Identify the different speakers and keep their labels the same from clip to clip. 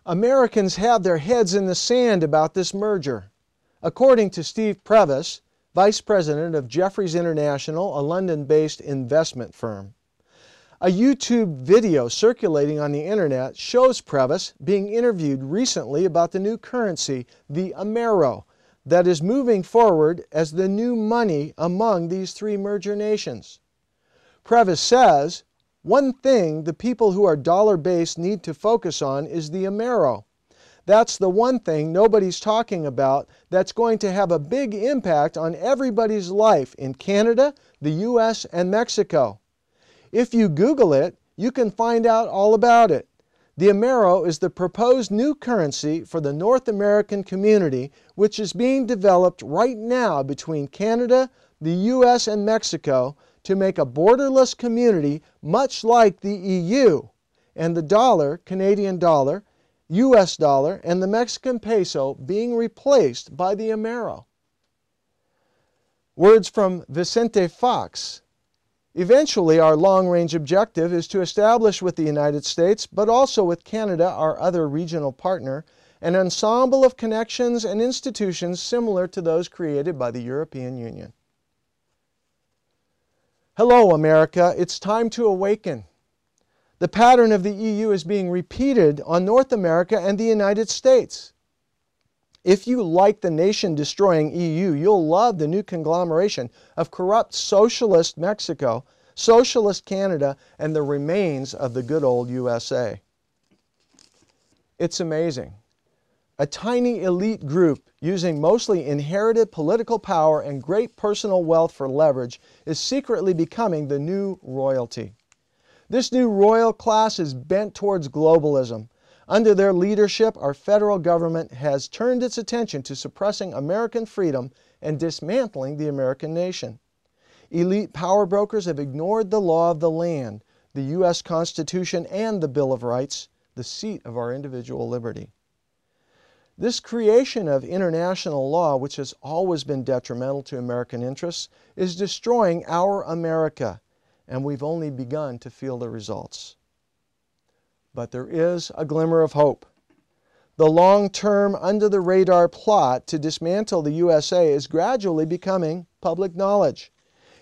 Speaker 1: Americans have their heads in the sand about this merger. According to Steve Previs, Vice President of Jefferies International, a London-based investment firm. A YouTube video circulating on the internet shows Previs being interviewed recently about the new currency, the Amero, that is moving forward as the new money among these three merger nations. Previs says, one thing the people who are dollar-based need to focus on is the Amero. That's the one thing nobody's talking about that's going to have a big impact on everybody's life in Canada, the U.S., and Mexico. If you Google it, you can find out all about it. The Amero is the proposed new currency for the North American community, which is being developed right now between Canada, the U.S., and Mexico to make a borderless community much like the EU, and the dollar, Canadian dollar, U.S. dollar, and the Mexican peso being replaced by the Amero. Words from Vicente Fox. Eventually, our long-range objective is to establish with the United States, but also with Canada, our other regional partner, an ensemble of connections and institutions similar to those created by the European Union. Hello, America. It's time to awaken. The pattern of the EU is being repeated on North America and the United States. If you like the nation-destroying EU, you'll love the new conglomeration of corrupt socialist Mexico, socialist Canada, and the remains of the good old USA. It's amazing. A tiny elite group using mostly inherited political power and great personal wealth for leverage is secretly becoming the new royalty. This new royal class is bent towards globalism. Under their leadership, our federal government has turned its attention to suppressing American freedom and dismantling the American nation. Elite power brokers have ignored the law of the land, the U.S. Constitution, and the Bill of Rights, the seat of our individual liberty. This creation of international law, which has always been detrimental to American interests, is destroying our America, and we've only begun to feel the results. But there is a glimmer of hope. The long-term, under-the-radar plot to dismantle the USA is gradually becoming public knowledge.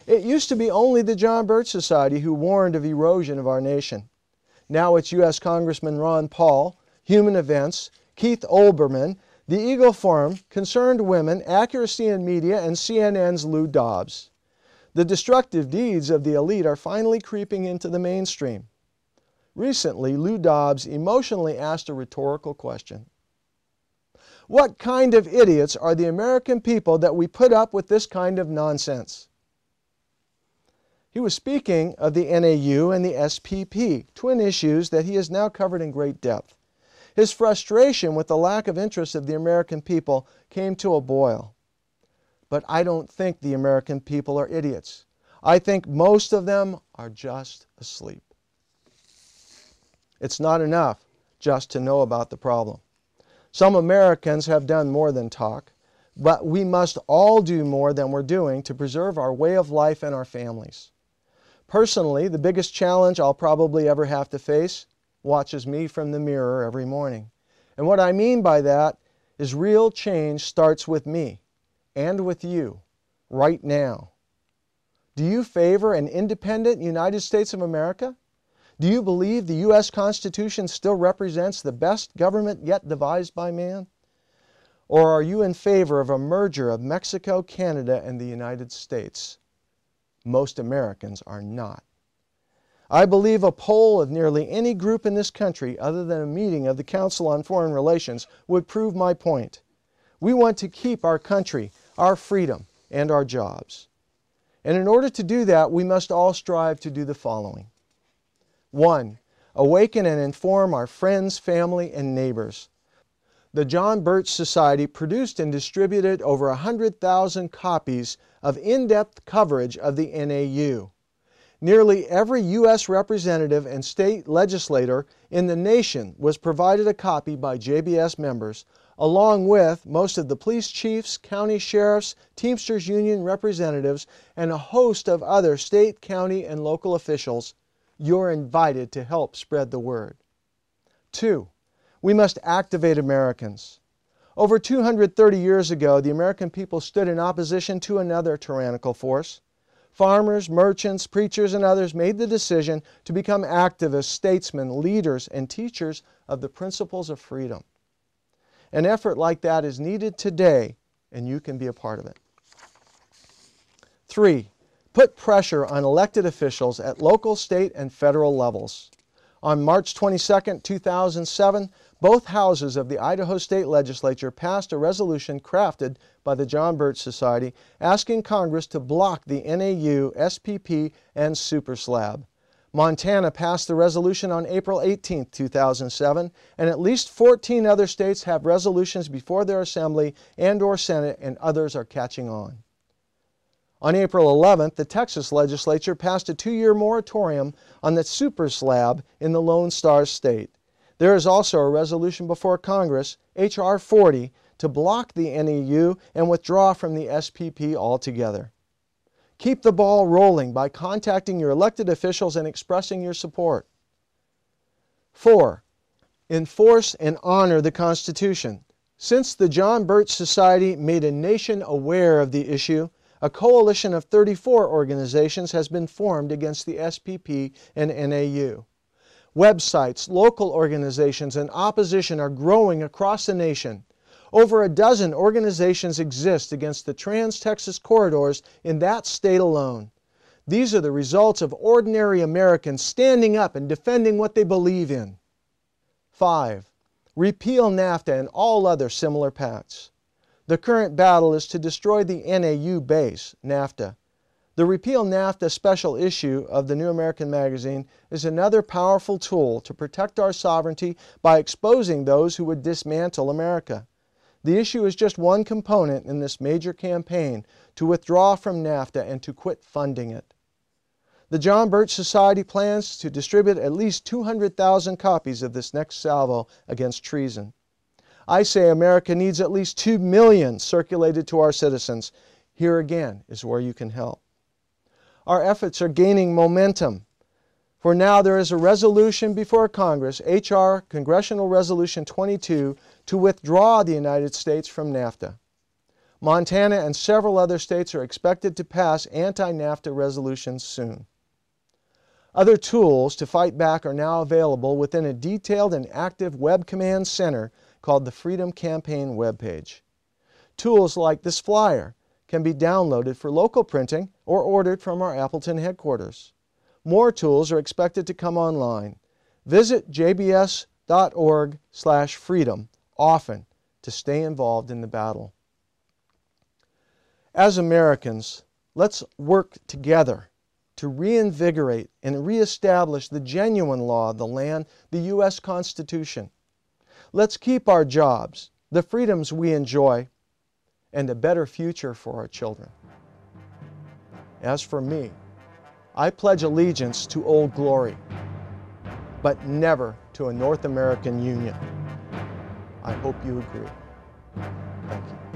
Speaker 1: It used to be only the John Birch Society who warned of erosion of our nation. Now it's U.S. Congressman Ron Paul, Human Events, Keith Olbermann, the Eagle Forum, Concerned Women, Accuracy in Media, and CNN's Lou Dobbs. The destructive deeds of the elite are finally creeping into the mainstream. Recently, Lou Dobbs emotionally asked a rhetorical question. What kind of idiots are the American people that we put up with this kind of nonsense? He was speaking of the NAU and the SPP, twin issues that he has now covered in great depth. His frustration with the lack of interest of the American people came to a boil. But I don't think the American people are idiots. I think most of them are just asleep. It's not enough just to know about the problem. Some Americans have done more than talk, but we must all do more than we're doing to preserve our way of life and our families. Personally, the biggest challenge I'll probably ever have to face watches me from the mirror every morning. And what I mean by that is real change starts with me and with you right now. Do you favor an independent United States of America? Do you believe the U.S. Constitution still represents the best government yet devised by man? Or are you in favor of a merger of Mexico, Canada, and the United States? Most Americans are not. I believe a poll of nearly any group in this country other than a meeting of the Council on Foreign Relations would prove my point. We want to keep our country, our freedom, and our jobs. And in order to do that, we must all strive to do the following. 1. Awaken and inform our friends, family, and neighbors. The John Birch Society produced and distributed over 100,000 copies of in-depth coverage of the NAU. Nearly every U.S. representative and state legislator in the nation was provided a copy by JBS members, along with most of the police chiefs, county sheriffs, Teamsters Union representatives, and a host of other state, county, and local officials. You're invited to help spread the word. 2. We must activate Americans. Over 230 years ago, the American people stood in opposition to another tyrannical force. Farmers, merchants, preachers, and others made the decision to become activists, statesmen, leaders, and teachers of the principles of freedom. An effort like that is needed today, and you can be a part of it. 3. Put pressure on elected officials at local, state, and federal levels. On March 22, 2007, both houses of the Idaho State Legislature passed a resolution crafted by the John Birch Society asking Congress to block the NAU, SPP, and Super Slab. Montana passed the resolution on April 18, 2007, and at least 14 other states have resolutions before their Assembly and/or Senate, and others are catching on. On April 11th, the Texas Legislature passed a 2-year moratorium on the Super Slab in the Lone Star State. There is also a resolution before Congress, H.R. 40, to block the NAU and withdraw from the SPP altogether. Keep the ball rolling by contacting your elected officials and expressing your support. 4. Enforce and honor the Constitution. Since the John Birch Society made a nation aware of the issue, a coalition of 34 organizations has been formed against the SPP and NAU. Websites, local organizations, and opposition are growing across the nation. Over a dozen organizations exist against the Trans-Texas corridors in that state alone. These are the results of ordinary Americans standing up and defending what they believe in. 5. Repeal NAFTA and all other similar pacts. The current battle is to destroy the NAU base, NAFTA. The Repeal NAFTA special issue of the New American Magazine is another powerful tool to protect our sovereignty by exposing those who would dismantle America. The issue is just one component in this major campaign to withdraw from NAFTA and to quit funding it. The John Birch Society plans to distribute at least 200,000 copies of this next salvo against treason. I say America needs at least 2 million circulated to our citizens. Here again is where you can help. Our efforts are gaining momentum. For now, there is a resolution before Congress, H.R. Congressional Resolution 22, to withdraw the United States from NAFTA. Montana and several other states are expected to pass anti-NAFTA resolutions soon. Other tools to fight back are now available within a detailed and active web command center called the Freedom Campaign webpage. Tools like this flyer can be downloaded for local printing or ordered from our Appleton headquarters. More tools are expected to come online. Visit jbs.org/freedom often to stay involved in the battle. As Americans, let's work together to reinvigorate and reestablish the genuine law of the land, the U.S. Constitution. Let's keep our jobs, the freedoms we enjoy, and a better future for our children. As for me, I pledge allegiance to Old Glory, but never to a North American Union. I hope you agree. Thank you.